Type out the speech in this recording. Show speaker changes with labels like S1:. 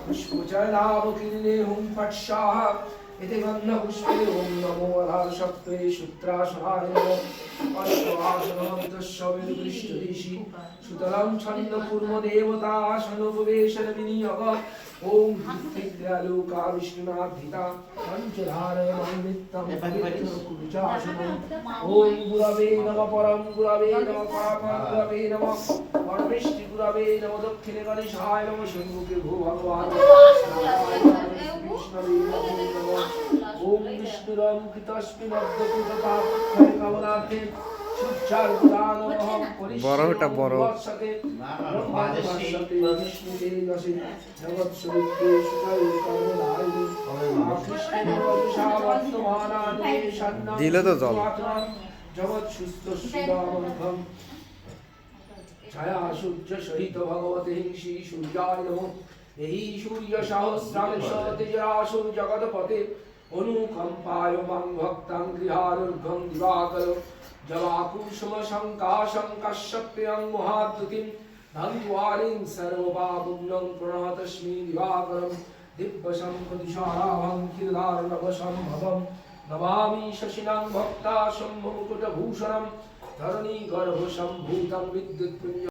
S1: पुष्पचरणावकीर्णे हुं फट् स्वाहा इति गन्धपुष्पे ॐ नमो अधाशक्ते शुत्रासनाय नमः अश्वासनमन्तस्सविर्दृष्टदिशि सुतलं छन्दपूर्वदेवतासनोपवेशनविनियोग ॐ धिक्खिद्यालोका विष्णुनाथिता पञ्चधारयमन्वितं कुरुचासनम् ॐ गुरवे नमः परं गुरवे नमः पापं गुरवे नमः परमेष्टि गुरवे नमः दक्षिणे गणेशाय नमः शम्भुके भो भगवान् विष्णवे नमः ओम विष्णुरं कृतस्मिन् अद्भुततापत्रय कमलाते
S2: বড়টা বড় দিলে তো জল
S1: জগৎ সুস্থ সুদামঙ্গম ছায়া সূর্য সহিত ভগবতে শ্রী সূর্যায় নমঃ এই সূর্য সহস্রাংশ তেজরাসু জগৎপতে অনুকম্পায় মাং ভক্তাং গৃহারুর্ঘং দিবাকর জবাকুসুম শঙ্কাশং কশ্যপ্রিয়ং মহাদ্যুতিম ধন্বারিং সর্বপাপুণ্যং প্রণতস্মি দিবাকরম দিব্যসম্পদিশারাভং ক্ষীরধারণবসম্ভবম নমামি শশিনাং ভক্তা শম্ভুমুকুটভূষণম ধরণী গর্ভসম্ভূতং বিদ্যুৎপুঞ্জ